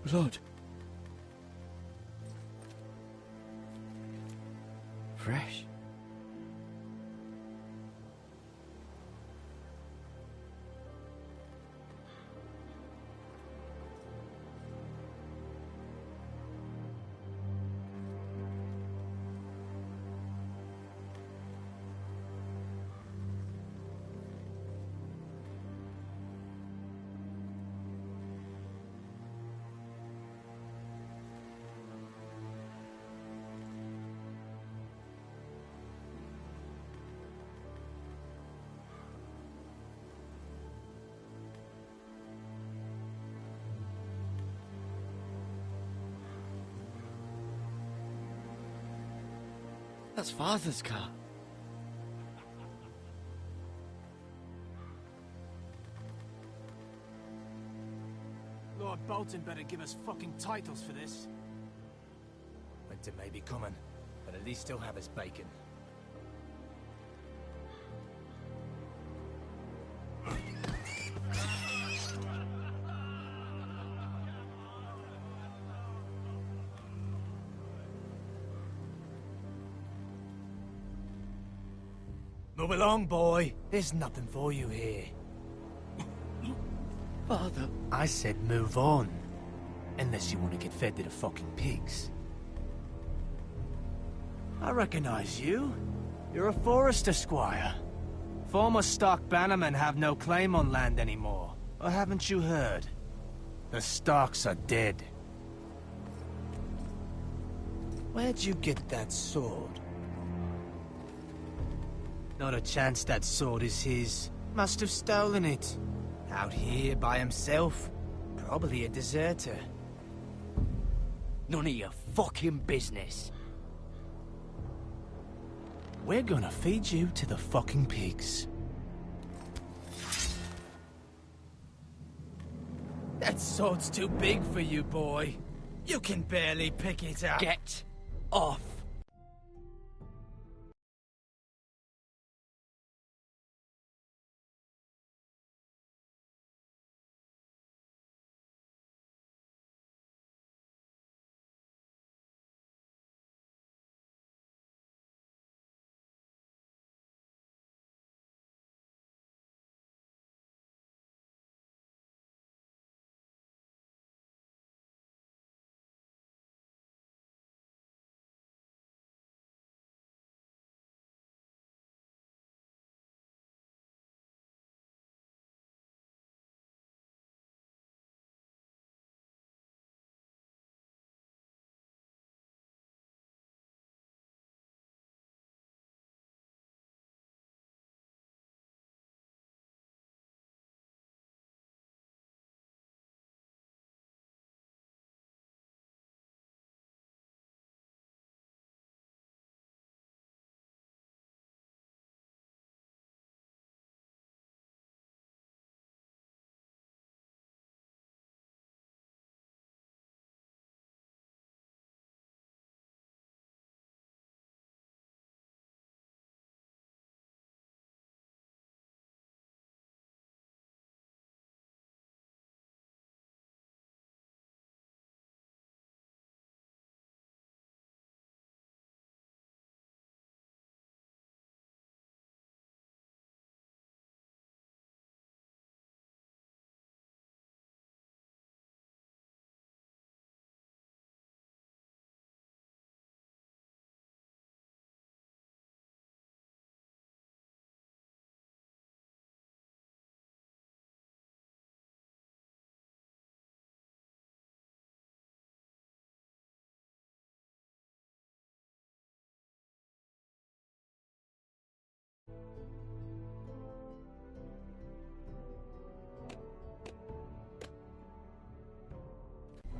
Blood. Fresh. That's Father's car. Lord Bolton better give us fucking titles for this. Winter may be coming, but at least he'll have his bacon. Move along, boy. There's nothing for you here. Father. I said move on. Unless you want to get fed to the fucking pigs. I recognize you. You're a Forester squire. Former stock bannermen have no claim on land anymore. Or haven't you heard? The Starks are dead. Where'd you get that sword? Not a chance that sword is his. Must have stolen it. Out here by himself. Probably a deserter. None of your fucking business. We're gonna feed you to the fucking pigs. That sword's too big for you, boy. You can barely pick it up. Get off.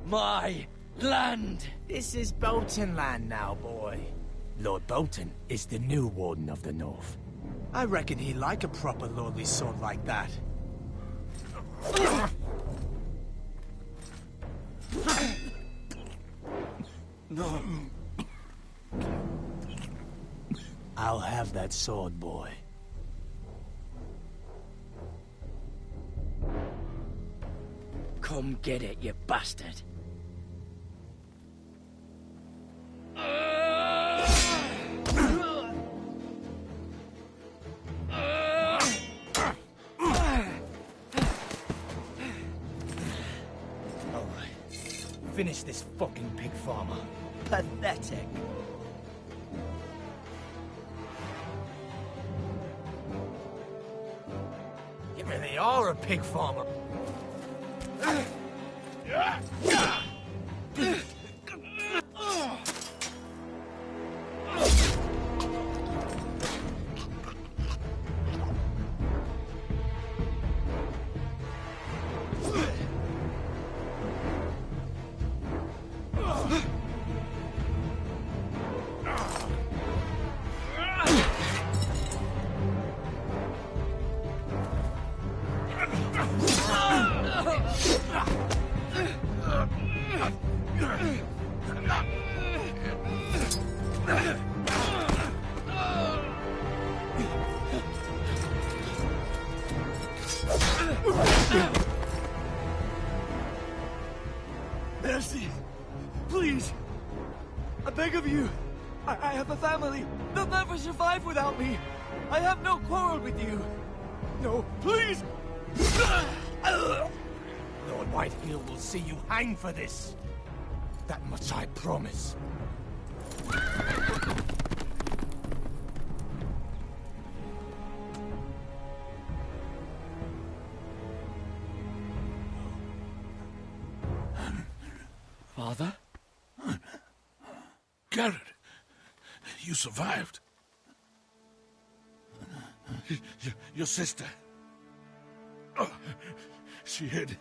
My land! This is Bolton land now, boy. Lord Bolton is the new Warden of the North. I reckon he'd like a proper lordly sword like that. No. I'll have that sword, boy. Come get it, you bastard. finish this fucking pig farmer. Pathetic. You really are a pig farmer. Mercy! Please! I beg of you! I have a family! They'll never survive without me! I have no quarrel with you! No, please! Lord Whitefield will see you hang for this. That much I promise. Father? Garrett, you survived. Your sister. Oh, she hid.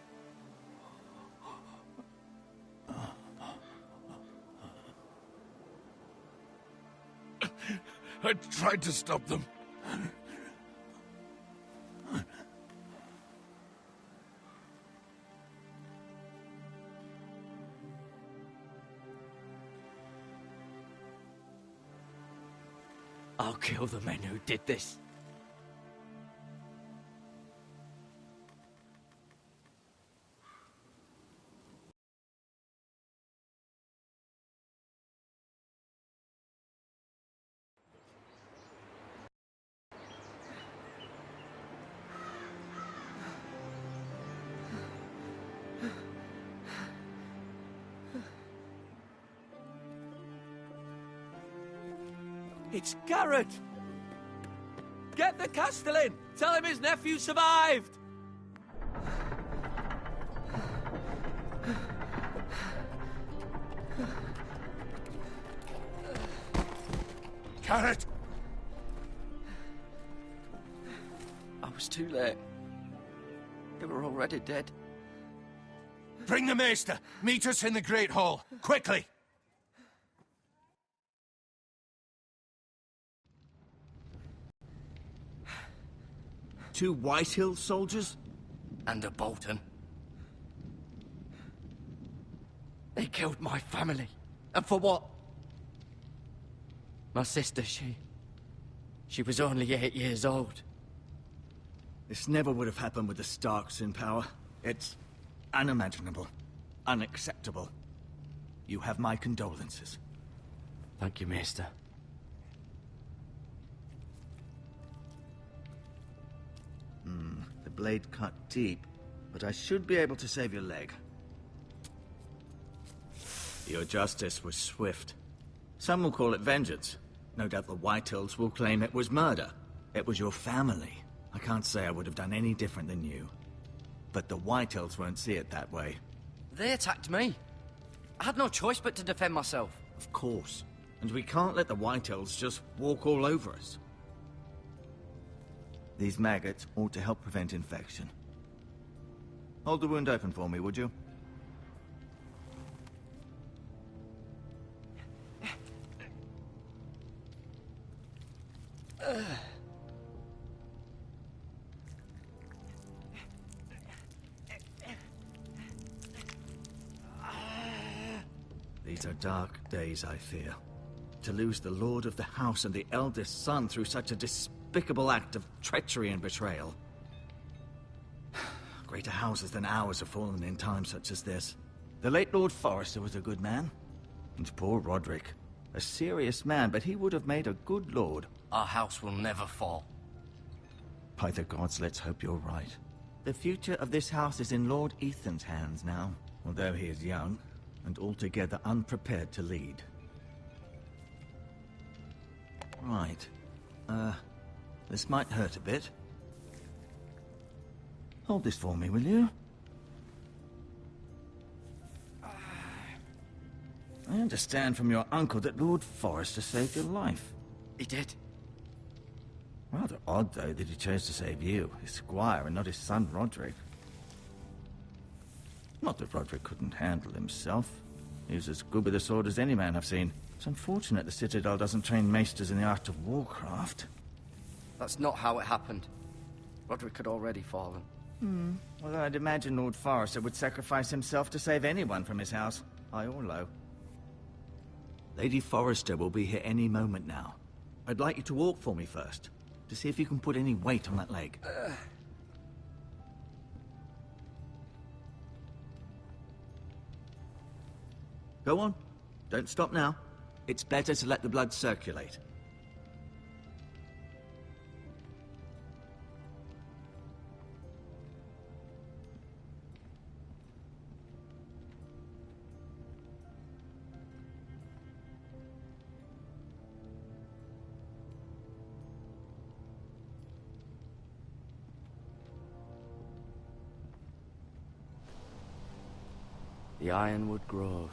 I tried to stop them. I'll kill the men who did this. It's Garrett! Get the Castellan! Tell him his nephew survived! Garrett! I was too late. They were already dead. Bring the Maester! Meet us in the Great Hall! Quickly! Two Whitehill soldiers? And a Bolton. They killed my family. And for what? My sister, she was only 8 years old. This never would have happened with the Starks in power. It's unimaginable. Unacceptable. You have my condolences. Thank you, Maester. The blade cut deep, but I should be able to save your leg. Your justice was swift. Some will call it vengeance. No doubt the Whitehills will claim it was murder. It was your family. I can't say I would have done any different than you. But the Whitehills won't see it that way. They attacked me. I had no choice but to defend myself. Of course. And we can't let the Whitehills just walk all over us. These maggots ought to help prevent infection. Hold the wound open for me, would you? These are dark days, I fear. To lose the lord of the house and the eldest son through such a despicable act of treachery and betrayal. Greater houses than ours have fallen in times such as this. The late Lord Forrester was a good man. And poor Roderick. A serious man, but he would have made a good lord. Our house will never fall. By the gods, let's hope you're right. The future of this house is in Lord Ethan's hands now. Although he is young, and altogether unprepared to lead. Right. This might hurt a bit. Hold this for me, will you? I understand from your uncle that Lord Forrester saved your life. He did. Rather odd, though, that he chose to save you, his squire, and not his son, Roderick. Not that Roderick couldn't handle himself. He was as good with a sword as any man I've seen. It's unfortunate the Citadel doesn't train maesters in the art of warcraft. That's not how it happened. Roderick had already fallen. Well, I'd imagine Lord Forrester would sacrifice himself to save anyone from his house, high or low. Lady Forrester will be here any moment now. I'd like you to walk for me first, to see if you can put any weight on that leg. Go on. Don't stop now. It's better to let the blood circulate. The Ironwood Grove.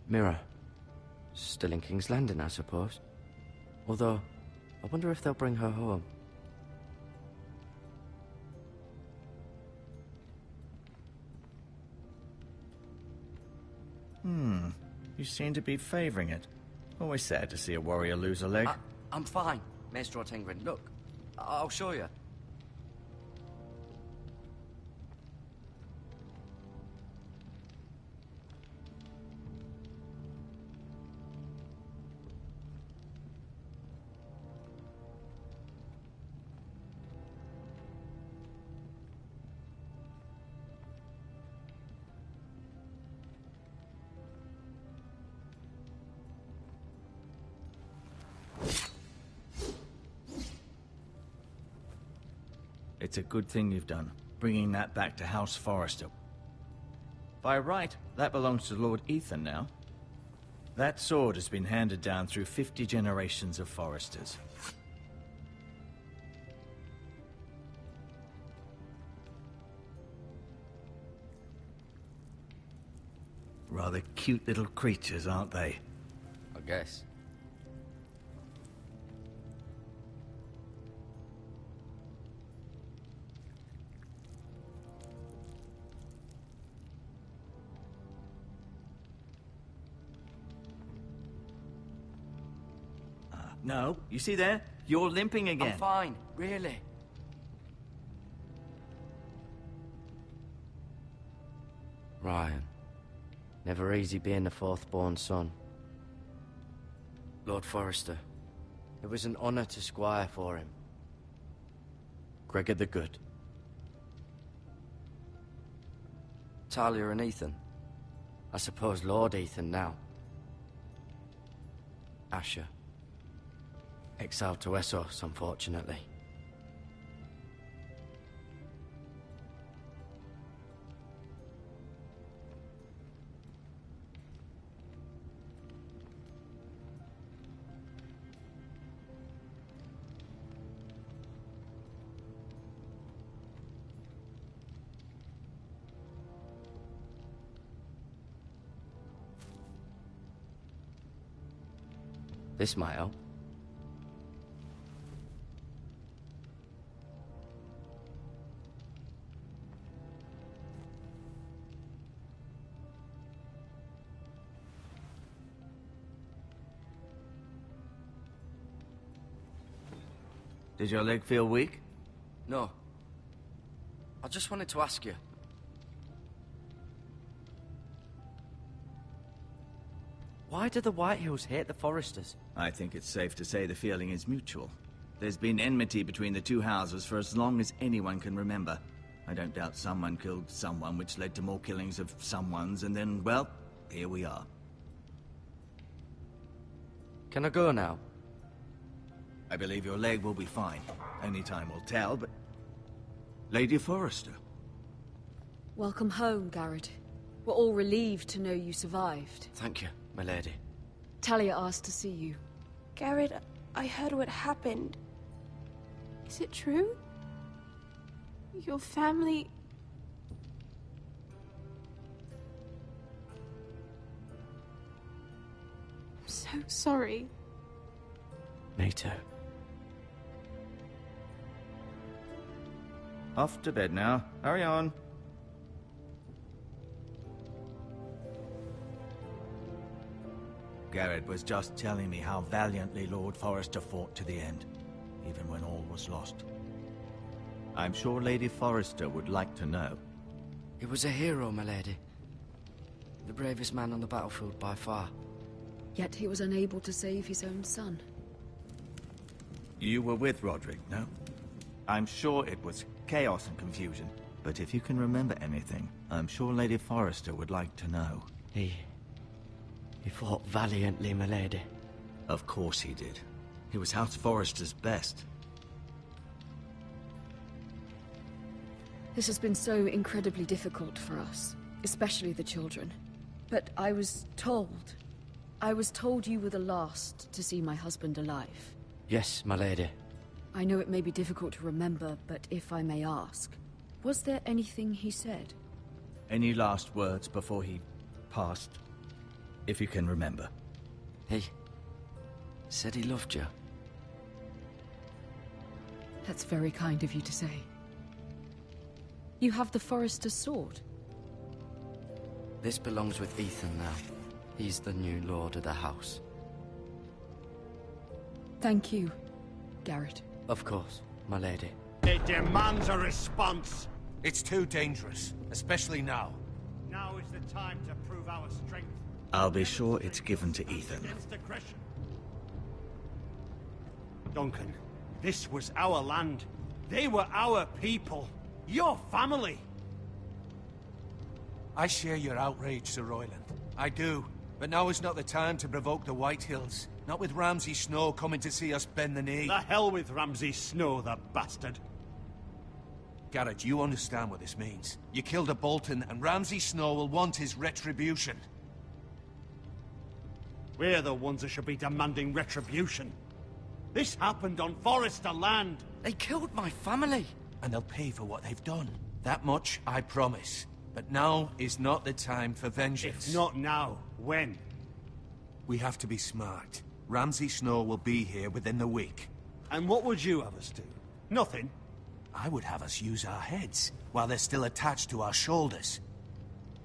Mirror. Still in King's Landing, I suppose. Although, I wonder if they'll bring her home. You seem to be favoring it. Always sad to see a warrior lose a leg. I'm fine, Maester Ortengrin. Look, I'll show you. It's a good thing you've done, bringing that back to House Forrester. By right, that belongs to Lord Ethan now. That sword has been handed down through 50 generations of Forresters. Rather cute little creatures, aren't they? I guess. No, you see there? You're limping again. I'm fine, really. Ryan. Never easy being the fourth-born son. Lord Forrester. It was an honor to squire for him. Gregor the Good. Talia and Ethan. I suppose Lord Ethan now. Asher. Exiled to Essos, unfortunately. This might help. Did your leg feel weak? No. I just wanted to ask you. Why do the Whitehills hate the Forresters? I think it's safe to say the feeling is mutual. There's been enmity between the two houses for as long as anyone can remember. I don't doubt someone killed someone, which led to more killings of someones, and then, well, here we are. Can I go now? I believe your leg will be fine. Only time will tell, but... Lady Forrester. Welcome home, Garrett. We're all relieved to know you survived. Thank you, my lady. Talia asked to see you. Garrett, I heard what happened. Is it true? Your family... I'm so sorry. Me too. Off to bed now. Hurry on. Garrett was just telling me how valiantly Lord Forrester fought to the end, even when all was lost. I'm sure Lady Forrester would like to know. He was a hero, my lady. The bravest man on the battlefield by far. Yet he was unable to save his own son. You were with Roderick, no? I'm sure it was chaos and confusion, but if you can remember anything, I'm sure Lady Forrester would like to know. He fought valiantly, my lady. Of course he did. He was House Forrester's best. This has been so incredibly difficult for us, especially the children. But I was told you were the last to see my husband alive. Yes, my lady. I know it may be difficult to remember, but if I may ask, was there anything he said? Any last words before he passed? If you can remember. He said he loved you. That's very kind of you to say. You have the Forrester's sword. This belongs with Ethan now. He's the new lord of the house. Thank you, Garrett. Of course, my lady. It demands a response. It's too dangerous, especially now. Now is the time to prove our strength. I'll be sure it's given to Ethan. Against aggression. Duncan, this was our land. They were our people. Your family. I share your outrage, Sir Royland. I do. But now is not the time to provoke the Whitehills. Not with Ramsay Snow coming to see us bend the knee. The hell with Ramsay Snow, the bastard. Garrett, you understand what this means. You killed a Bolton, and Ramsay Snow will want his retribution. We're the ones that should be demanding retribution. This happened on Forrester land. They killed my family. And they'll pay for what they've done. That much, I promise. But now is not the time for vengeance. If not now, when? We have to be smart. Ramsay Snow will be here within the week. And what would you have us do? Nothing. I would have us use our heads, while they're still attached to our shoulders.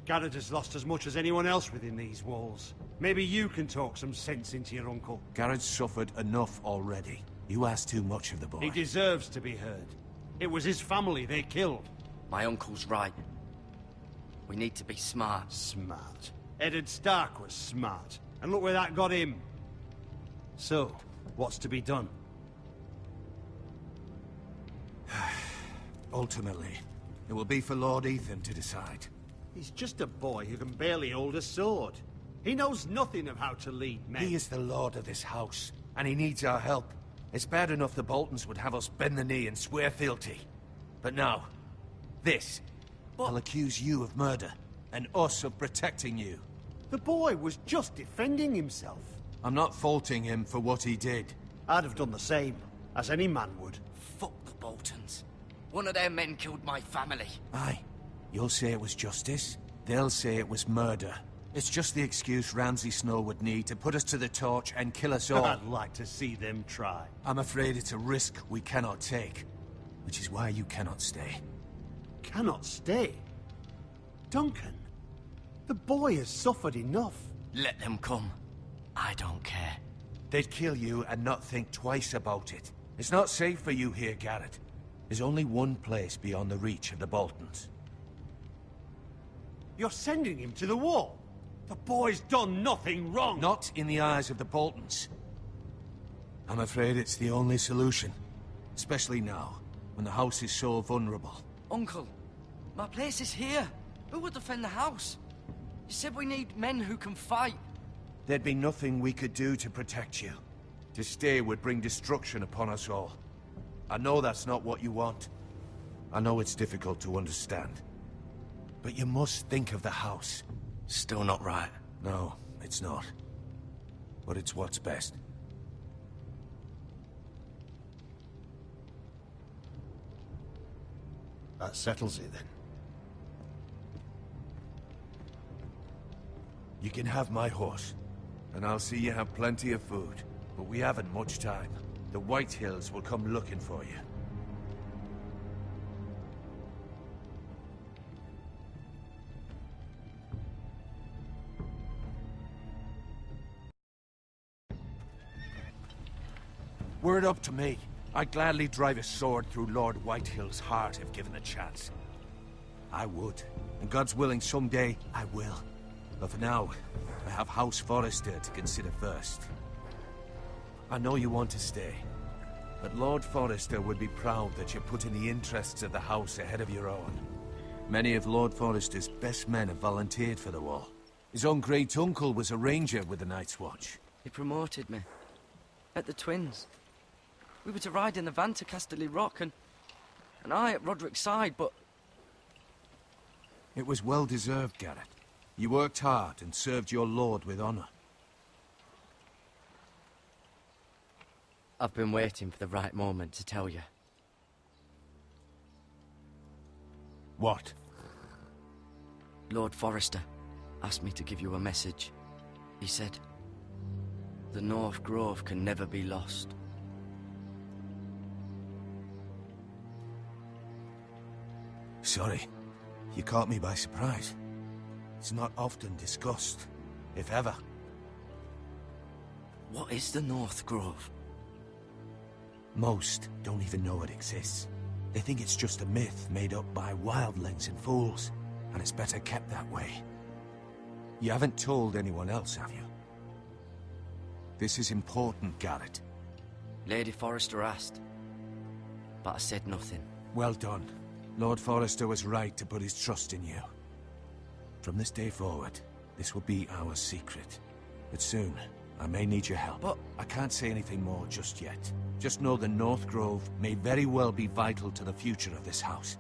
Garrett has lost as much as anyone else within these walls. Maybe you can talk some sense into your uncle. Garrett's suffered enough already. You ask too much of the boy. He deserves to be heard. It was his family they killed. My uncle's right. We need to be smart. Smart. Eddard Stark was smart. And look where that got him. So, what's to be done? Ultimately, it will be for Lord Ethan to decide. He's just a boy who can barely hold a sword. He knows nothing of how to lead men. He is the lord of this house, and he needs our help. It's bad enough the Boltons would have us bend the knee and swear fealty. But now, this. I'll accuse you of murder, and us of protecting you. The boy was just defending himself. I'm not faulting him for what he did. I'd have done the same, as any man would. Fuck the Boltons. One of their men killed my family. Aye. You'll say it was justice. They'll say it was murder. It's just the excuse Ramsay Snow would need to put us to the torch and kill us all. I'd like to see them try. I'm afraid it's a risk we cannot take. Which is why you cannot stay. Cannot stay? Duncan, the boy has suffered enough. Let them come. I don't care. They'd kill you and not think twice about it. It's not safe for you here, Garrett. There's only one place beyond the reach of the Boltons. You're sending him to the wall? The boy's done nothing wrong. Not in the eyes of the Boltons. I'm afraid it's the only solution. Especially now, when the house is so vulnerable. Uncle, my place is here. Who will defend the house? You said we need men who can fight. There'd be nothing we could do to protect you. To stay would bring destruction upon us all. I know that's not what you want. I know it's difficult to understand. But you must think of the house. Still not right. No, it's not. But it's what's best. That settles it then. You can have my horse, and I'll see you have plenty of food. But we haven't much time. The White Hills will come looking for you. Were it up to me, I'd gladly drive a sword through Lord Whitehill's heart if given the chance. I would, and God's willing someday I will. But for now, I have House Forrester to consider first. I know you want to stay, but Lord Forrester would be proud that you're putting the interests of the house ahead of your own. Many of Lord Forrester's best men have volunteered for the war. His own great-uncle was a ranger with the Night's Watch. He promoted me. At the Twins. We were to ride in the van to Casterly Rock, and I at Roderick's side, but... It was well-deserved, Garrett. You worked hard and served your lord with honor. I've been waiting for the right moment to tell you. What? Lord Forrester asked me to give you a message. He said, the North Grove can never be lost. Sorry. You caught me by surprise. It's not often discussed, if ever. What is the North Grove? Most don't even know it exists. They think it's just a myth made up by wildlings and fools, and it's better kept that way. You haven't told anyone else, have you? This is important, Garrett. Lady Forrester asked, but I said nothing. Well done. Lord Forrester was right to put his trust in you. From this day forward, this will be our secret. But soon, I may need your help. But I can't say anything more just yet. Just know the North Grove may very well be vital to the future of this house.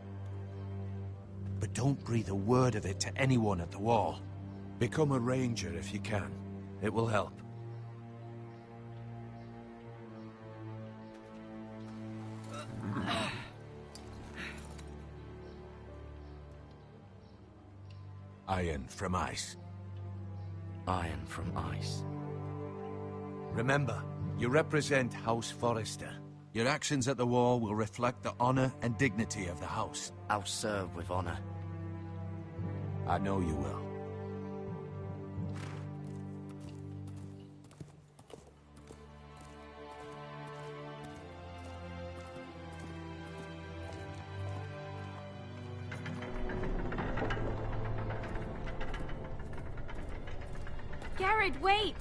But don't breathe a word of it to anyone at the wall. Become a ranger if you can. It will help. Iron from ice. Iron from ice. Remember, you represent House Forrester. Your actions at the war will reflect the honor and dignity of the house. I'll serve with honor. I know you will. Garrett, wait!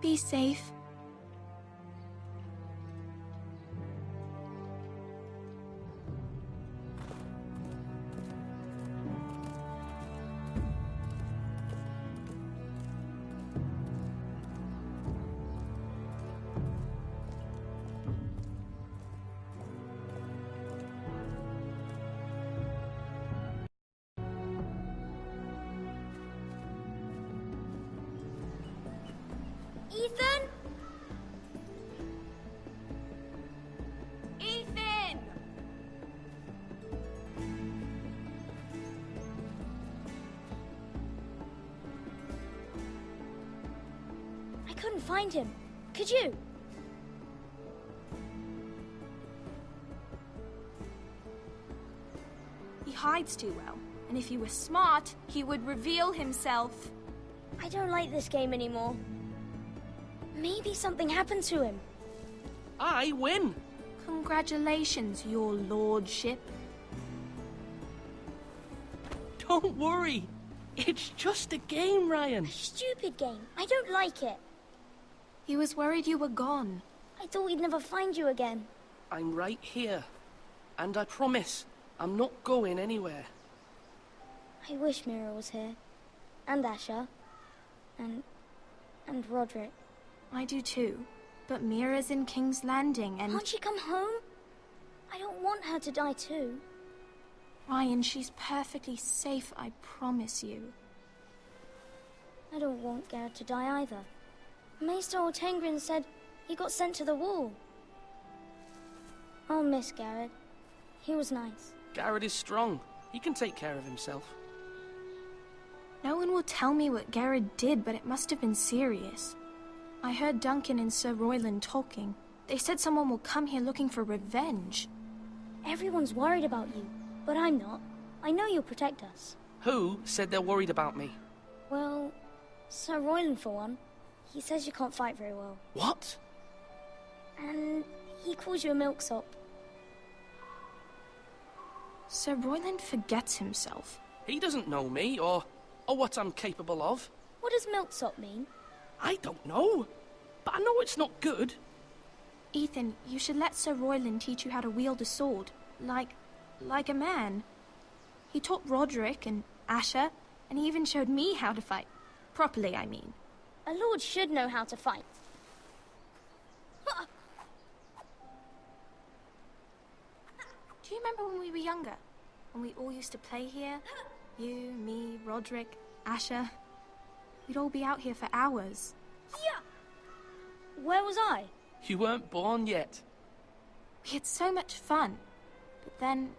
Be safe. Ethan? Ethan! I couldn't find him. Could you? He hides too well, and if he were smart, he would reveal himself. I don't like this game anymore. Maybe something happened to him. I win! Congratulations, your lordship. Don't worry. It's just a game, Ryan. Stupid game. I don't like it. He was worried you were gone. I thought we'd never find you again. I'm right here. And I promise, I'm not going anywhere. I wish Mira was here. And Asher. And Roderick. I do too. But Mira's in King's Landing and... Can't she come home? I don't want her to die too. Ryan, she's perfectly safe, I promise you. I don't want Garrett to die either. Maester Ortengrin said he got sent to the wall. I'll miss Garrett. He was nice. Garrett is strong. He can take care of himself. No one will tell me what Garrett did, but it must have been serious. I heard Duncan and Sir Royland talking. They said someone will come here looking for revenge. Everyone's worried about you, but I'm not. I know you'll protect us. Who said they're worried about me? Well, Sir Royland for one. He says you can't fight very well. What? And he calls you a milksop. Sir Royland forgets himself. He doesn't know me, or what I'm capable of. What does milksop mean? I don't know, but I know it's not good. Ethan, you should let Sir Royland teach you how to wield a sword, like a man. He taught Roderick and Asher, and he even showed me how to fight. Properly, I mean. A lord should know how to fight. Do you remember when we were younger? When we all used to play here? You, me, Roderick, Asher. We'd all be out here for hours. Yeah. Where was I? You weren't born yet. We had so much fun. But then,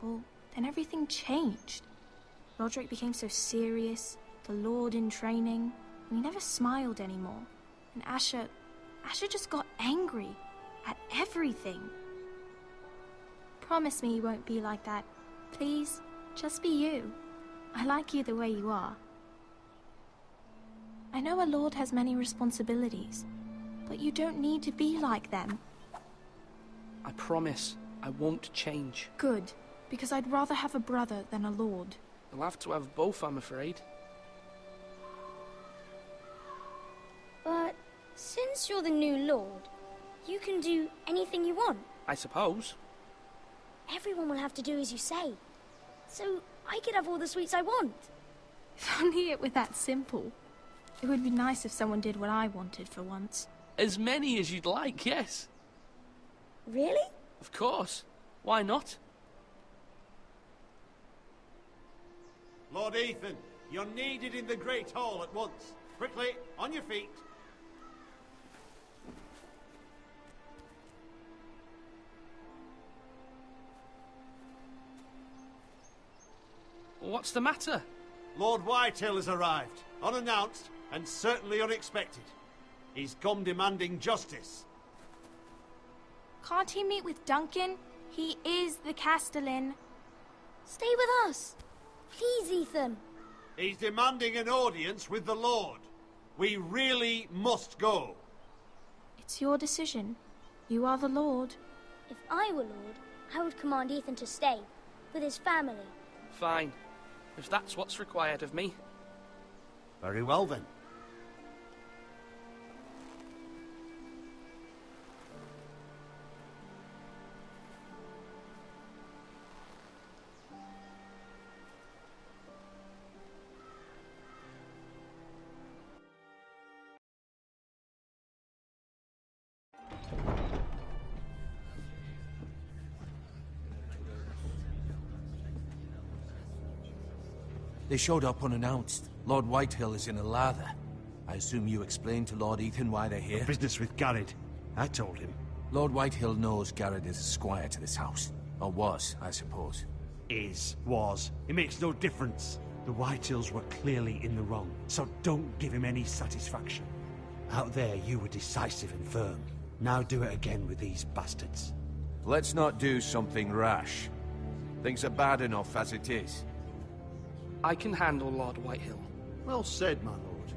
well, then everything changed. Roderick became so serious, the Lord in training, and he never smiled anymore. And Asher just got angry at everything. Promise me you won't be like that. Please, just be you. I like you the way you are. I know a lord has many responsibilities, but you don't need to be like them. I promise I won't change. Good, because I'd rather have a brother than a lord. You'll have to have both, I'm afraid. But since you're the new lord, you can do anything you want. I suppose. Everyone will have to do as you say. So I could have all the sweets I want. If only it were that simple. It would be nice if someone did what I wanted for once. As many as you'd like, yes. Really? Of course. Why not? Lord Ethan, you're needed in the Great Hall at once. Quickly, on your feet. What's the matter? Lord Whitehill has arrived, unannounced and certainly unexpected. He's come demanding justice. Can't he meet with Duncan? He is the Castellan. Stay with us. Please, Ethan. He's demanding an audience with the Lord. We really must go. It's your decision. You are the Lord. If I were Lord, I would command Ethan to stay, with his family. Fine. If that's what's required of me. Very well, then. They showed up unannounced. Lord Whitehill is in a lather. I assume you explained to Lord Ethan why they're here? Business with Garrett. I told him. Lord Whitehill knows Garrett is a squire to this house. Or was, I suppose. Was. It makes no difference. The Whitehills were clearly in the wrong, so don't give him any satisfaction. Out there, you were decisive and firm. Now do it again with these bastards. Let's not do something rash. Things are bad enough as it is. I can handle Lord Whitehill. Well said, my lord.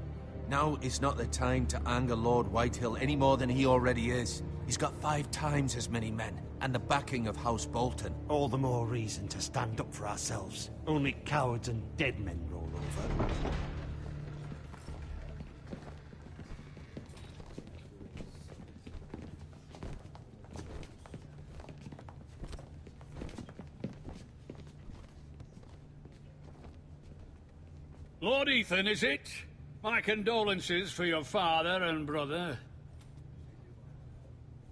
Now is not the time to anger Lord Whitehill any more than he already is. He's got 5 times as many men, and the backing of House Bolton. All the more reason to stand up for ourselves. Only cowards and dead men roll over. Lord Ethan, is it? My condolences for your father and brother.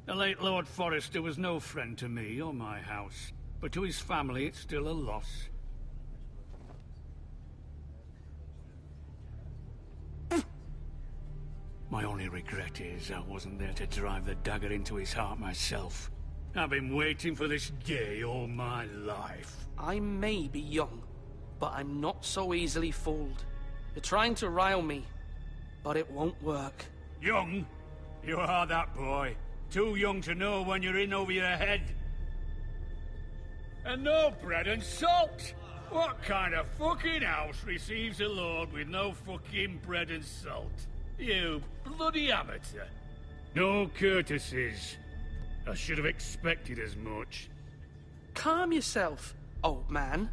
The late Lord Forrester was no friend to me or my house, but to his family it's still a loss. My only regret is I wasn't there to drive the dagger into his heart myself. I've been waiting for this day all my life. I may be young, but I'm not so easily fooled. You're trying to rile me, but it won't work. Young? You are that boy. Too young to know when you're in over your head. And no bread and salt! What kind of fucking house receives a lord with no fucking bread and salt? You bloody amateur. No courtesies. I should have expected as much. Calm yourself, old man.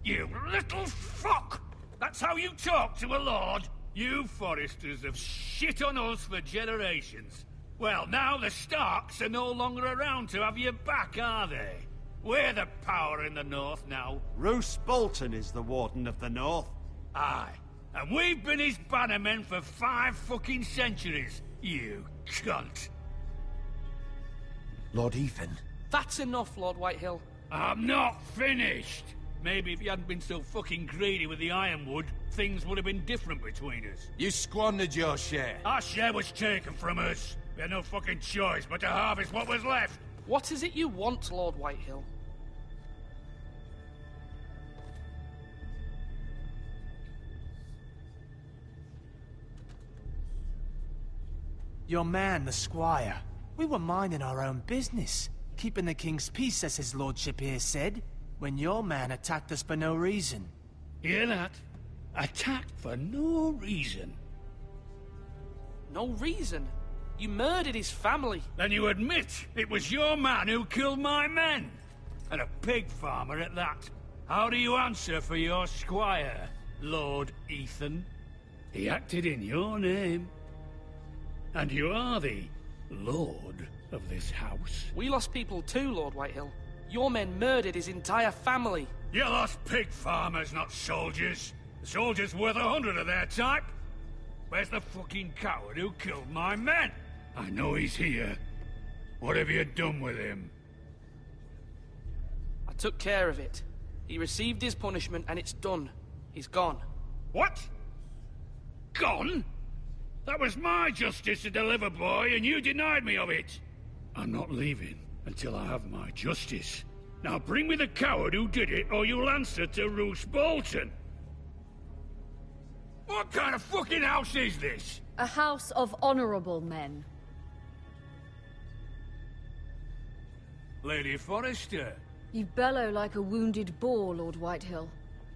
You little fuck! That's how you talk to a lord? You Forresters have shit on us for generations. Well, now the Starks are no longer around to have your back, are they? We're the power in the north now. Roose Bolton is the Warden of the North. Aye. And we've been his bannermen for 5 fucking centuries, you cunt. Lord Ethan? That's enough, Lord Whitehill. I'm not finished! Maybe if you hadn't been so fucking greedy with the ironwood, things would have been different between us. You squandered your share. Our share was taken from us. We had no fucking choice but to harvest what was left. What is it you want, Lord Whitehill? Your man, the squire. We were minding our own business, keeping the king's peace, as his lordship here said, when your man attacked us for no reason. Hear that? Attacked for no reason. No reason? You murdered his family. Then you admit it was your man who killed my men. And a pig farmer at that. How do you answer for your squire, Lord Ethan? He acted in your name. And you are the lord of this house. We lost people too, Lord Whitehill. Your men murdered his entire family. You lost pig farmers, not soldiers. The soldiers worth 100 of their type. Where's the fucking coward who killed my men? I know he's here. What have you done with him? I took care of it. He received his punishment and it's done. He's gone. What? Gone? That was my justice to deliver, boy, and you denied me of it. I'm not leaving until I have my justice. Now bring me the coward who did it, or you'll answer to Roose Bolton. What kind of fucking house is this? A house of honorable men. Lady Forrester. You bellow like a wounded boar, Lord Whitehill.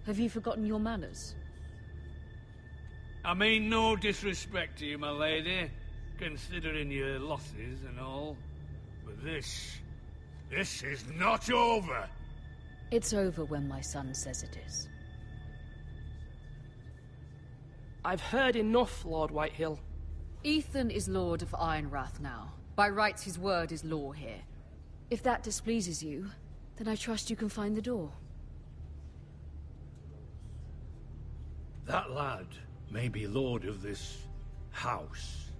Have you forgotten your manners? I mean no disrespect to you, my lady, considering your losses and all. But this is not over. It's over when my son says it is. I've heard enough, Lord Whitehill. Ethan is Lord of Ironrath now. By rights, his word is law here. If that displeases you, then I trust you can find the door. That lad may be lord of this house,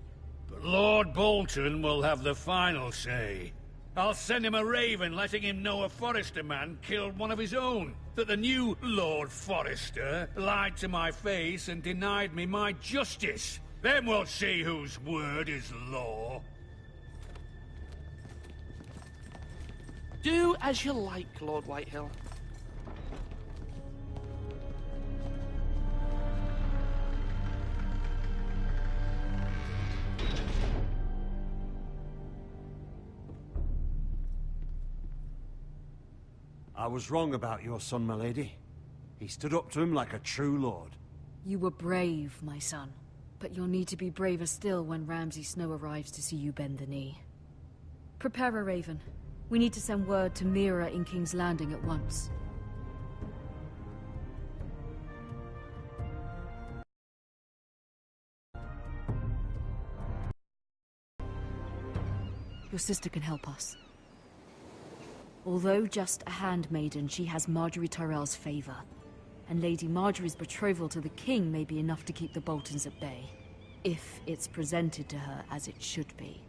but Lord Bolton will have the final say. I'll send him a raven letting him know a Forrester man killed one of his own, that the new Lord Forrester lied to my face and denied me my justice. Then we'll see whose word is law. Do as you like, Lord Whitehill. I was wrong about your son, my lady. He stood up to him like a true lord. You were brave, my son. But you'll need to be braver still when Ramsay Snow arrives to see you bend the knee. Prepare a Raven. We need to send word to Mira in King's Landing at once. Your sister can help us. Although just a handmaiden, she has Marjorie Tyrell's favor. And Lady Marjorie's betrothal to the king may be enough to keep the Boltons at bay. If it's presented to her as it should be.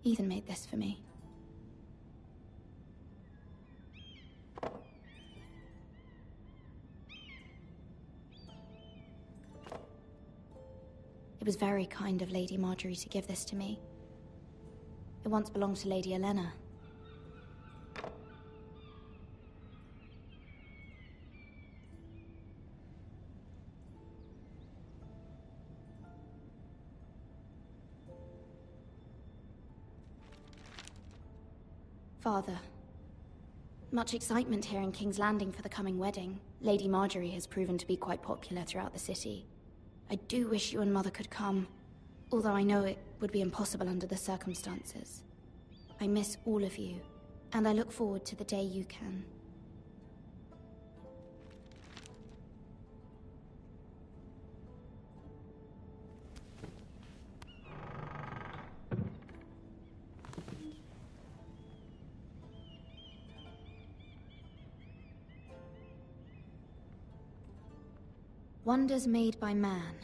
Ethan made this for me. It was very kind of Lady Marjorie to give this to me. It once belonged to Lady Elena. Father, much excitement here in King's Landing for the coming wedding. Lady Marjorie has proven to be quite popular throughout the city. I do wish you and Mother could come, although I know it would be impossible under the circumstances. I miss all of you, and I look forward to the day you can. Wonders Made by Man,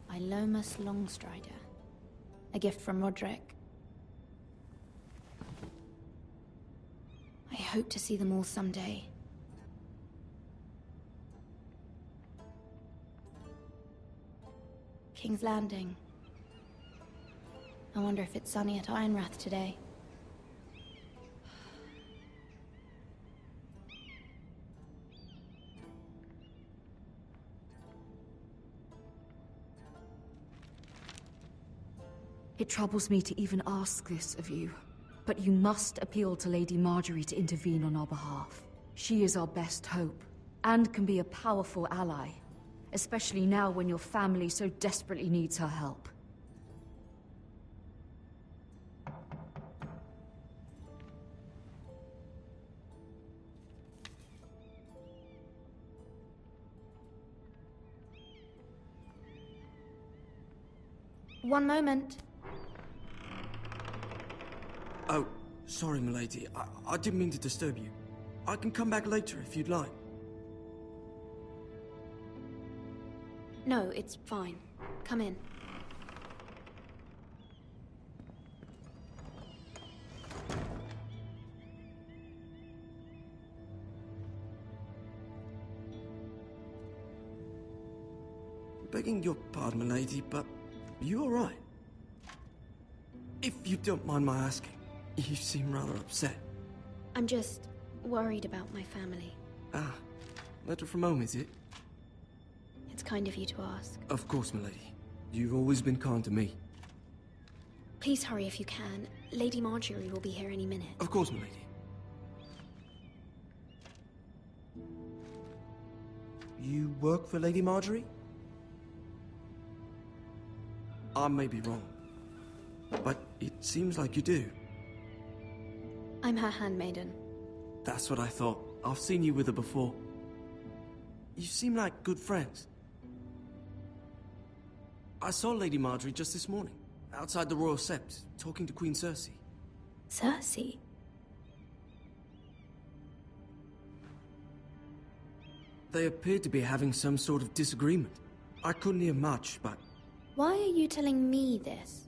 by Lomas Longstrider. A gift from Roderick. I hope to see them all someday. King's Landing. I wonder if it's sunny at Ironrath today. It troubles me to even ask this of you, but you must appeal to Lady Marjorie to intervene on our behalf. She is our best hope, and can be a powerful ally, especially now when your family so desperately needs her help. One moment. Oh, sorry, milady. I didn't mean to disturb you. I can come back later if you'd like. No, it's fine. Come in. Begging your pardon, milady, but you all right? If you don't mind my asking, you seem rather upset. I'm just worried about my family. Ah, letter from home, is it? It's kind of you to ask. Of course, milady. You've always been kind to me. Please hurry if you can. Lady Marjorie will be here any minute. Of course, milady. You work for Lady Marjorie? I may be wrong, but it seems like you do. I'm her handmaiden. That's what I thought. I've seen you with her before. You seem like good friends. I saw Lady Marjorie just this morning, outside the Royal Sept, talking to Queen Cersei. Cersei? They appeared to be having some sort of disagreement. I couldn't hear much, but... Why are you telling me this?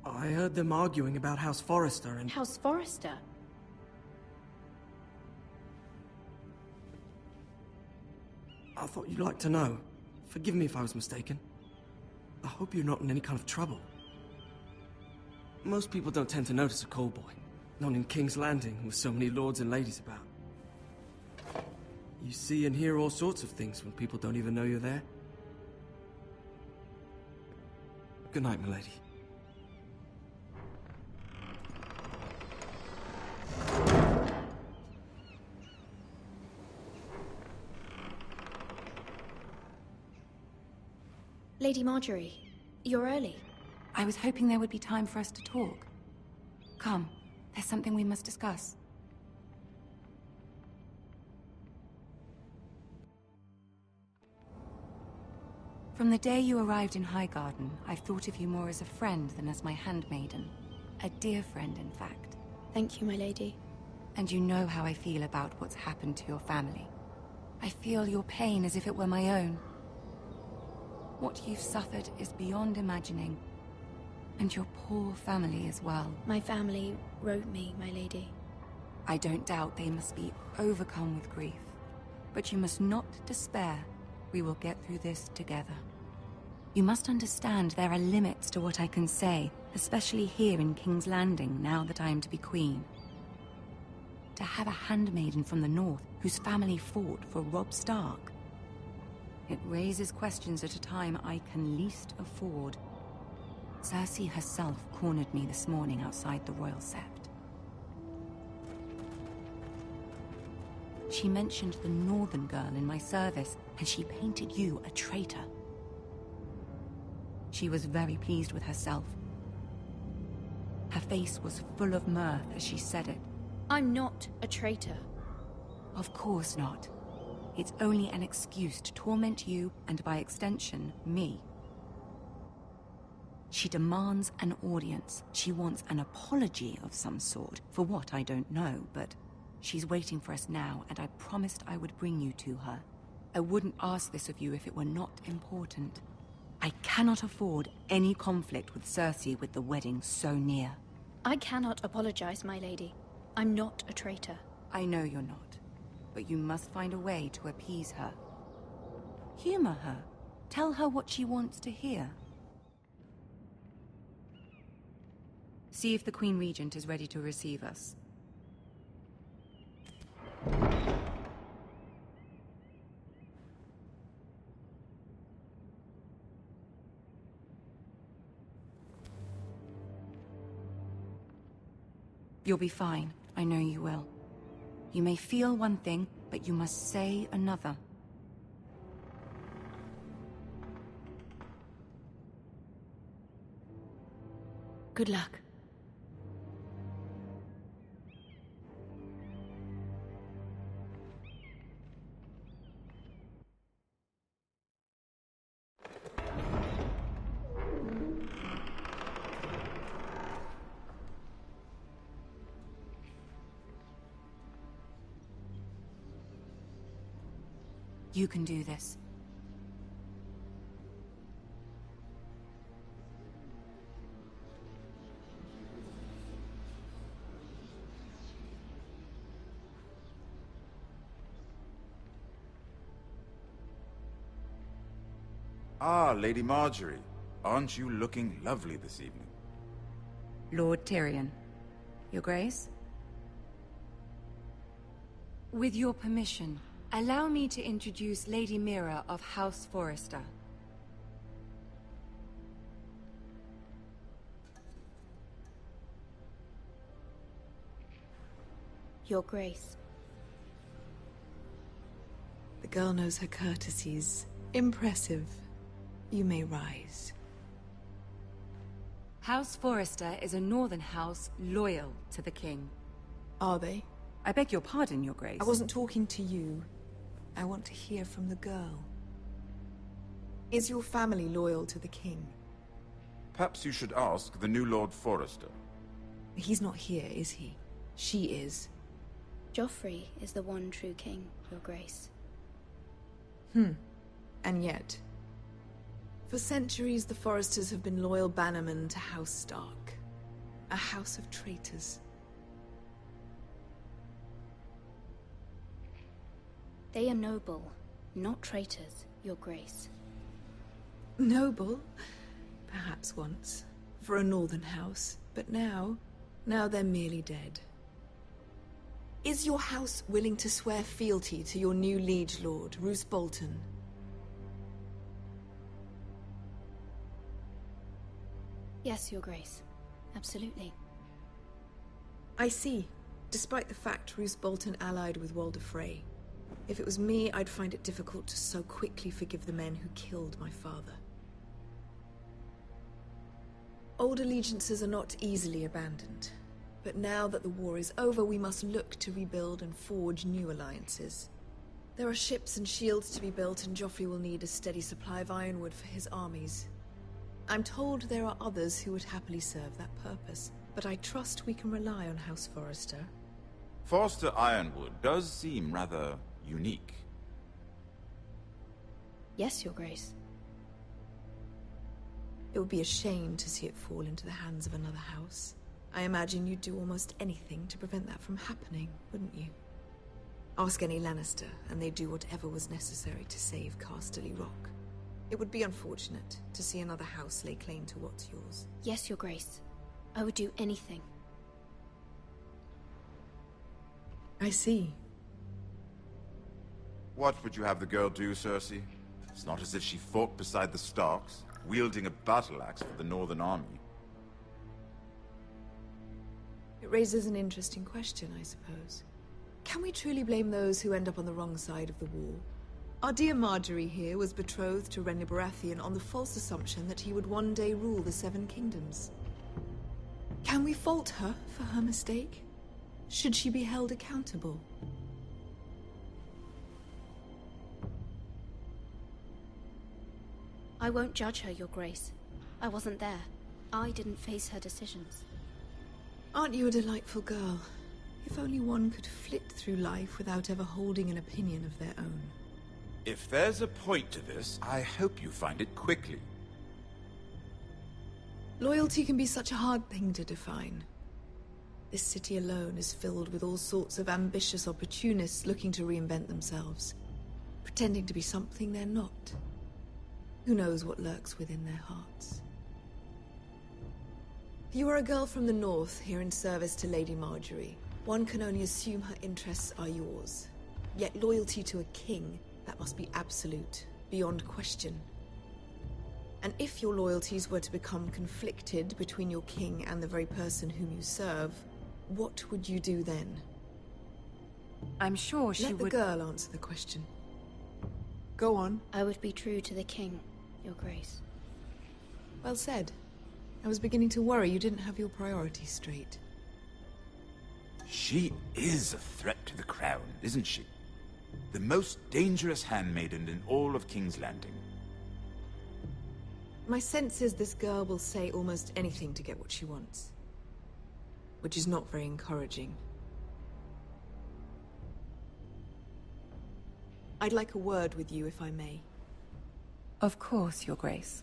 I heard them arguing about House Forrester and... House Forrester? I thought you'd like to know. Forgive me if I was mistaken. I hope you're not in any kind of trouble. Most people don't tend to notice a callboy. Not in King's Landing, with so many lords and ladies about. You see and hear all sorts of things when people don't even know you're there. Good night, milady. Lady Marjorie, you're early. I was hoping there would be time for us to talk. Come, there's something we must discuss. From the day you arrived in Highgarden, I've thought of you more as a friend than as my handmaiden. A dear friend, in fact. Thank you, my lady. And you know how I feel about what's happened to your family. I feel your pain as if it were my own. What you've suffered is beyond imagining. And your poor family as well. My family wrote me, my lady. I don't doubt they must be overcome with grief. But you must not despair. We will get through this together. You must understand there are limits to what I can say, especially here in King's Landing, now that I am to be queen. To have a handmaiden from the north whose family fought for Robb Stark. It raises questions at a time I can least afford. Cersei herself cornered me this morning outside the Royal Sept. She mentioned the northern girl in my service, and she painted you a traitor. She was very pleased with herself. Her face was full of mirth as she said it. I'm not a traitor. Of course not. It's only an excuse to torment you, and by extension, me. She demands an audience. She wants an apology of some sort. For what, I don't know, but she's waiting for us now, and I promised I would bring you to her. I wouldn't ask this of you if it were not important. I cannot afford any conflict with Cersei with the wedding so near. I cannot apologize, my lady. I'm not a traitor. I know you're not, but you must find a way to appease her. Humor her. Tell her what she wants to hear. See if the Queen Regent is ready to receive us. You'll be fine. I know you will. You may feel one thing, but you must say another. Good luck. You can do this. Ah, Lady Marjorie. Aren't you looking lovely this evening? Lord Tyrion. Your Grace? With your permission, allow me to introduce Lady Mira of House Forrester. Your Grace. The girl knows her courtesies. Impressive. You may rise. House Forrester is a northern house loyal to the king. Are they? I beg your pardon, Your Grace. I wasn't talking to you. I want to hear from the girl. Is your family loyal to the king? Perhaps you should ask the new Lord Forrester. He's not here, is he? She is. Joffrey is the one true king, Your Grace. And yet, for centuries the Forresters have been loyal bannermen to House Stark. A house of traitors. They are noble, not traitors, Your Grace. Noble? Perhaps once. For a northern house. But now they're merely dead. Is your house willing to swear fealty to your new liege lord, Roose Bolton? Yes, Your Grace. Absolutely. I see. Despite the fact Roose Bolton allied with Walder Frey. If it was me, I'd find it difficult to so quickly forgive the men who killed my father. Old allegiances are not easily abandoned. But now that the war is over, we must look to rebuild and forge new alliances. There are ships and shields to be built, and Joffrey will need a steady supply of ironwood for his armies. I'm told there are others who would happily serve that purpose, but I trust we can rely on House Forrester. Forrester Ironwood does seem rather unique. Yes, Your Grace. It would be a shame to see it fall into the hands of another house. I imagine you'd do almost anything to prevent that from happening, wouldn't you? Ask any Lannister, and they'd do whatever was necessary to save Casterly Rock. It would be unfortunate to see another house lay claim to what's yours. Yes, Your Grace. I would do anything. I see. What would you have the girl do, Cersei? It's not as if she fought beside the Starks, wielding a battle axe for the Northern Army. It raises an interesting question, I suppose. Can we truly blame those who end up on the wrong side of the war? Our dear Marjorie here was betrothed to Renly Baratheon on the false assumption that he would one day rule the Seven Kingdoms. Can we fault her for her mistake? Should she be held accountable? I won't judge her, Your Grace. I wasn't there. I didn't face her decisions. Aren't you a delightful girl? If only one could flit through life without ever holding an opinion of their own. If there's a point to this, I hope you find it quickly. Loyalty can be such a hard thing to define. This city alone is filled with all sorts of ambitious opportunists looking to reinvent themselves, pretending to be something they're not. Who knows what lurks within their hearts? You are a girl from the north, here in service to Lady Marjorie. One can only assume her interests are yours. Yet loyalty to a king, that must be absolute, beyond question. And if your loyalties were to become conflicted between your king and the very person whom you serve, what would you do then? I'm sure she would... Let the girl answer the question. Go on. I would be true to the king, Your Grace. Well said. I was beginning to worry you didn't have your priorities straight. She is a threat to the crown, isn't she? The most dangerous handmaiden in all of King's Landing. My sense is this girl will say almost anything to get what she wants. Which is not very encouraging. I'd like a word with you, if I may. Of course, Your Grace.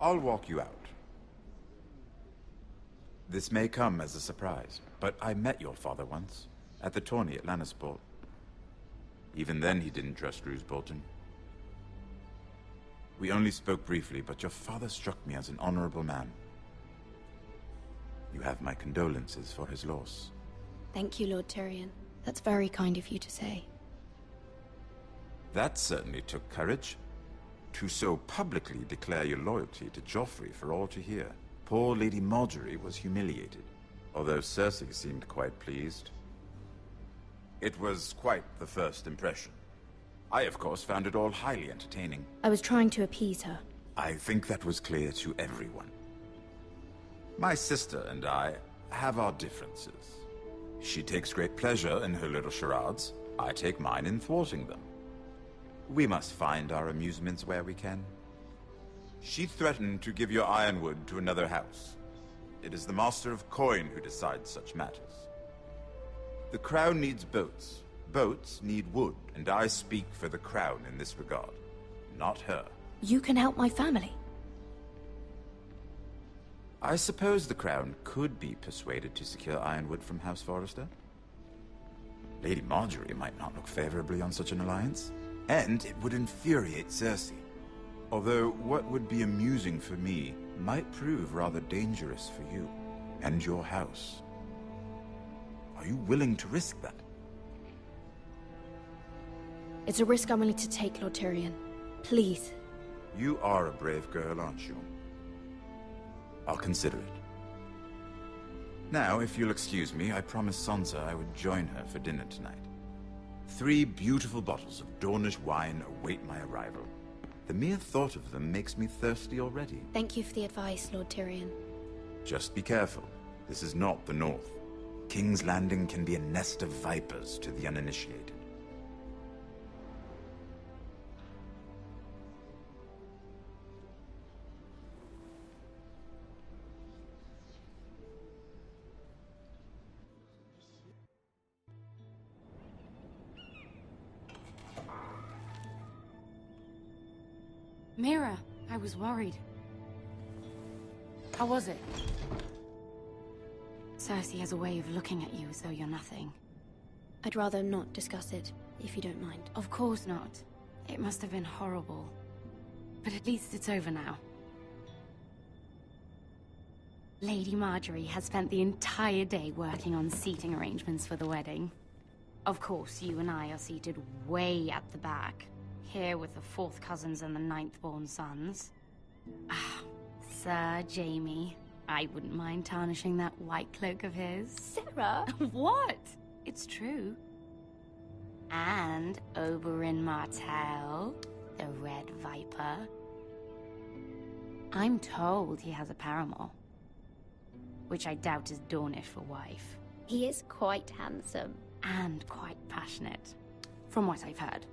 I'll walk you out. This may come as a surprise, but I met your father once, at the tourney at Lannisport. Even then he didn't trust Roose Bolton. We only spoke briefly, but your father struck me as an honorable man. You have my condolences for his loss. Thank you, Lord Tyrion. That's very kind of you to say. That certainly took courage. To so publicly declare your loyalty to Joffrey for all to hear. Poor Lady Marjorie was humiliated, although Cersei seemed quite pleased. It was quite the first impression. I, of course, found it all highly entertaining. I was trying to appease her. I think that was clear to everyone. My sister and I have our differences. She takes great pleasure in her little charades. I take mine in thwarting them. We must find our amusements where we can. She threatened to give your ironwood to another house. It is the Master of Coin who decides such matters. The Crown needs boats. Boats need wood, and I speak for the Crown in this regard, not her. You can help my family. I suppose the Crown could be persuaded to secure ironwood from House Forrester. Lady Marjorie might not look favorably on such an alliance. And it would infuriate Cersei. Although what would be amusing for me might prove rather dangerous for you and your house. Are you willing to risk that? It's a risk I'm willing to take, Lord Tyrion. Please. You are a brave girl, aren't you? I'll consider it. Now, if you'll excuse me, I promised Sansa I would join her for dinner tonight. 3 beautiful bottles of Dornish wine await my arrival. The mere thought of them makes me thirsty already. Thank you for the advice, Lord Tyrion. Just be careful. This is not the North. King's Landing can be a nest of vipers to the uninitiated. Mira, I was worried. How was it? Cersei has a way of looking at you as though you're nothing. I'd rather not discuss it, if you don't mind. Of course not. It must have been horrible. But at least it's over now. Lady Marjorie has spent the entire day working on seating arrangements for the wedding. Of course, you and I are seated way at the back. Here with the 4th cousins and the 9th-born sons. Ah, Sir Jaime. I wouldn't mind tarnishing that white cloak of his. Sarah! What? It's true. And Oberyn Martell, the Red Viper. I'm told he has a paramour. Which I doubt is Dornish for wife. He is quite handsome. And quite passionate. From what I've heard.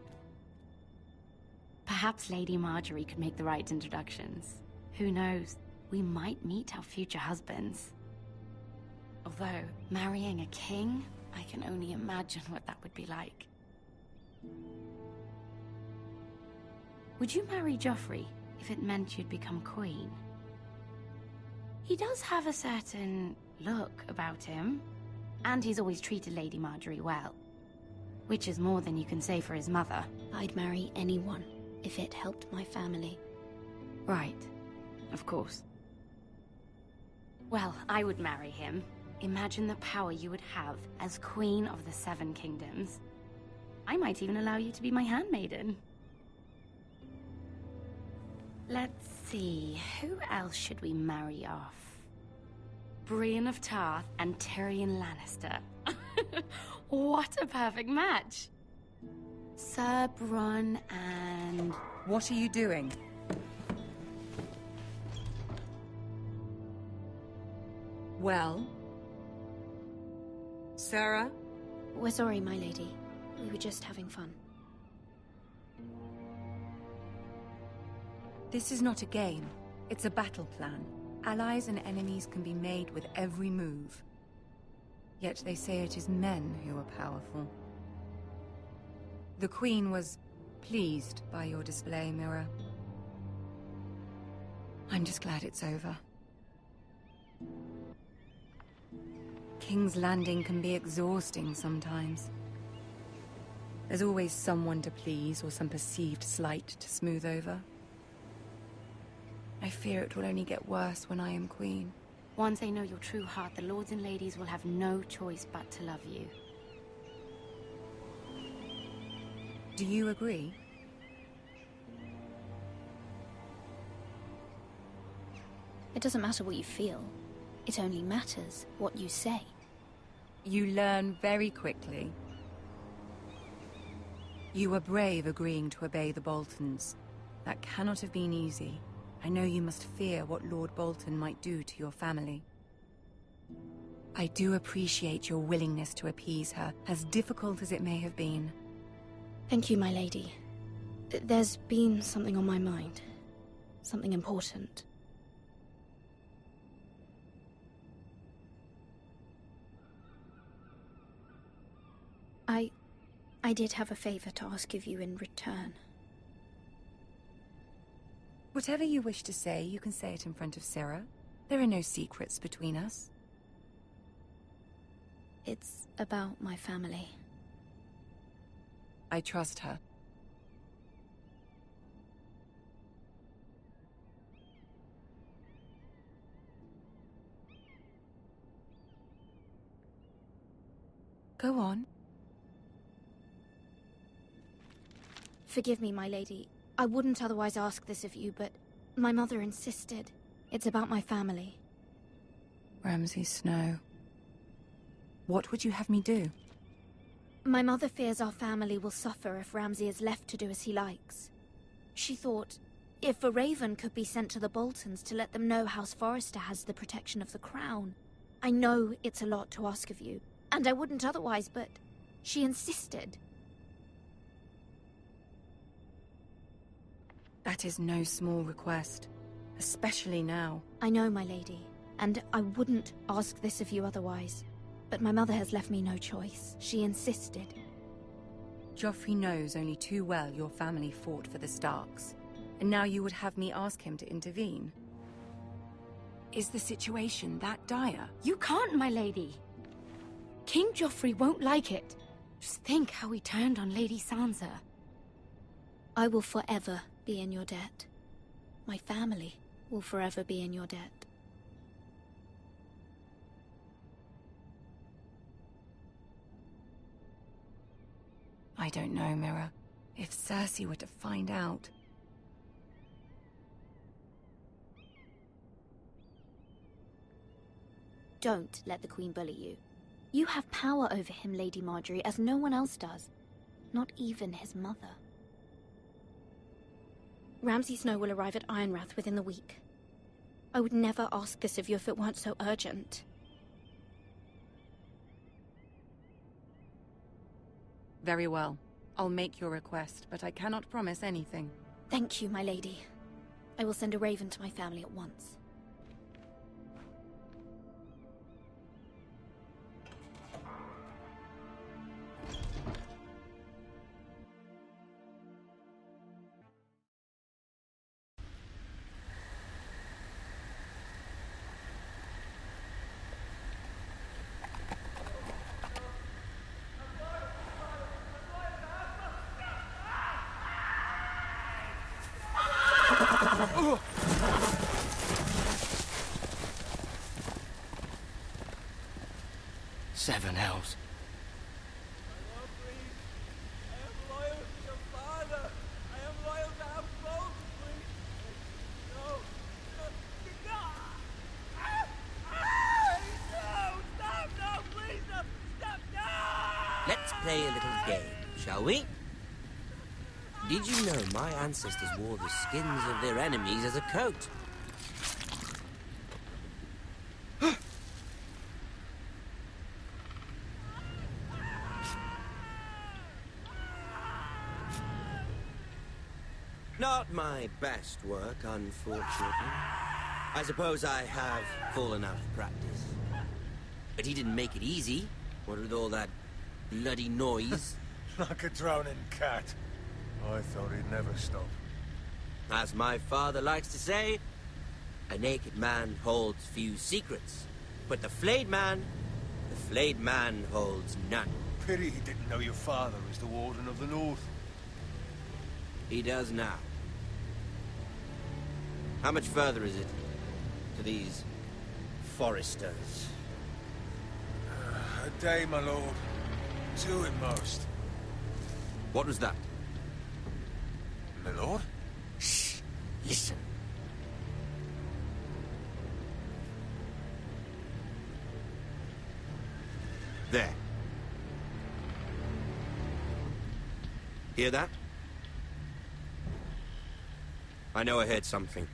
Perhaps Lady Marjorie could make the right introductions. Who knows? We might meet our future husbands. Although, marrying a king, I can only imagine what that would be like. Would you marry Joffrey if it meant you'd become queen? He does have a certain look about him, and he's always treated Lady Marjorie well. Which is more than you can say for his mother. I'd marry anyone if it helped my family. Right. Of course. Well, I would marry him. Imagine the power you would have as Queen of the 7 Kingdoms. I might even allow you to be my handmaiden. Let's see, who else should we marry off? Brienne of Tarth and Tyrion Lannister. What a perfect match! Sir Bronn and... What are you doing? Well? Sarah? We're sorry, my lady. We were just having fun. This is not a game. It's a battle plan. Allies and enemies can be made with every move. Yet they say it is men who are powerful. The Queen was pleased by your display, Mira. I'm just glad it's over. King's Landing can be exhausting sometimes. There's always someone to please or some perceived slight to smooth over. I fear it will only get worse when I am queen. Once they know your true heart, the lords and ladies will have no choice but to love you. Do you agree? It doesn't matter what you feel. It only matters what you say. You learn very quickly. You were brave agreeing to obey the Boltons. That cannot have been easy. I know you must fear what Lord Bolton might do to your family. I do appreciate your willingness to appease her, as difficult as it may have been. Thank you, my lady. There's been something on my mind. Something important. I did have a favor to ask of you in return. Whatever you wish to say, you can say it in front of Sarah. There are no secrets between us. It's about my family. I trust her. Go on. Forgive me, my lady. I wouldn't otherwise ask this of you, but my mother insisted. It's about my family. Ramsay Snow. What would you have me do? My mother fears our family will suffer if Ramsay is left to do as he likes. She thought, if a raven could be sent to the Boltons to let them know House Forrester has the protection of the crown. I know it's a lot to ask of you, and I wouldn't otherwise, but she insisted. That is no small request, especially now. I know, my lady, and I wouldn't ask this of you otherwise. But my mother has left me no choice. She insisted. Joffrey knows only too well your family fought for the Starks, and now you would have me ask him to intervene. Is the situation that dire? You can't, my lady. King Joffrey won't like it. Just think how he turned on Lady Sansa. I will forever be in your debt. My family will forever be in your debt. I don't know, Mira. If Cersei were to find out... Don't let the Queen bully you. You have power over him, Lady Marjorie, as no one else does. Not even his mother. Ramsay Snow will arrive at Ironrath within the week. I would never ask this of you if it weren't so urgent. Very well. I'll make your request, but I cannot promise anything. Thank you, my lady. I will send a raven to my family at once. Seven hells. Let's play a little game, shall we? Did you know my ancestors wore the skins of their enemies as a coat? Not my best work, unfortunately. I suppose I have fallen out of practice. But he didn't make it easy, what with all that bloody noise. Like a drowning cat. I thought he'd never stop. As my father likes to say, a naked man holds few secrets. But the flayed man holds none. Pity he didn't know your father was the Warden of the North. He does now. How much further is it to these Forresters? A day, my lord. 2 at most. What was that? My lord? Shh! Listen. There. Hear that? I know I heard something.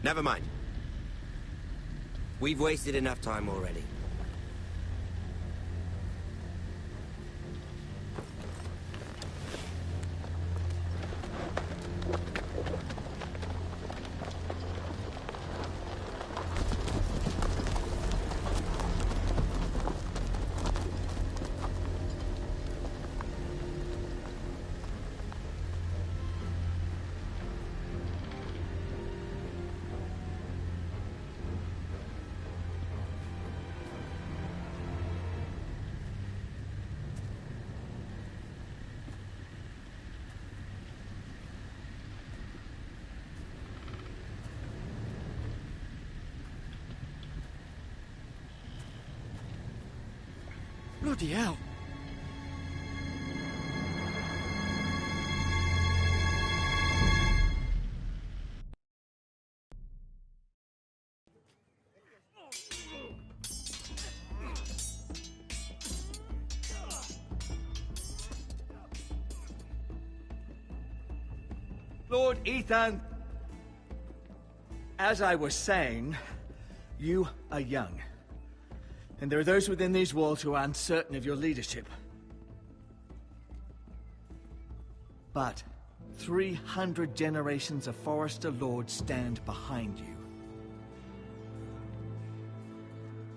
Never mind. We've wasted enough time already. Bloody hell. Lord Ethan! As I was saying, you are young. And there are those within these walls who are uncertain of your leadership. But 300 generations of Forester Lords stand behind you.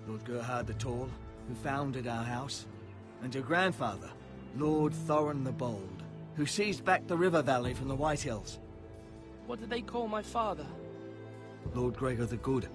Lord Gerhard the Tall, who founded our house, and your grandfather, Lord Thorin the Bold, who seized back the river valley from the White Hills. What did they call my father? Lord Gregor the Good.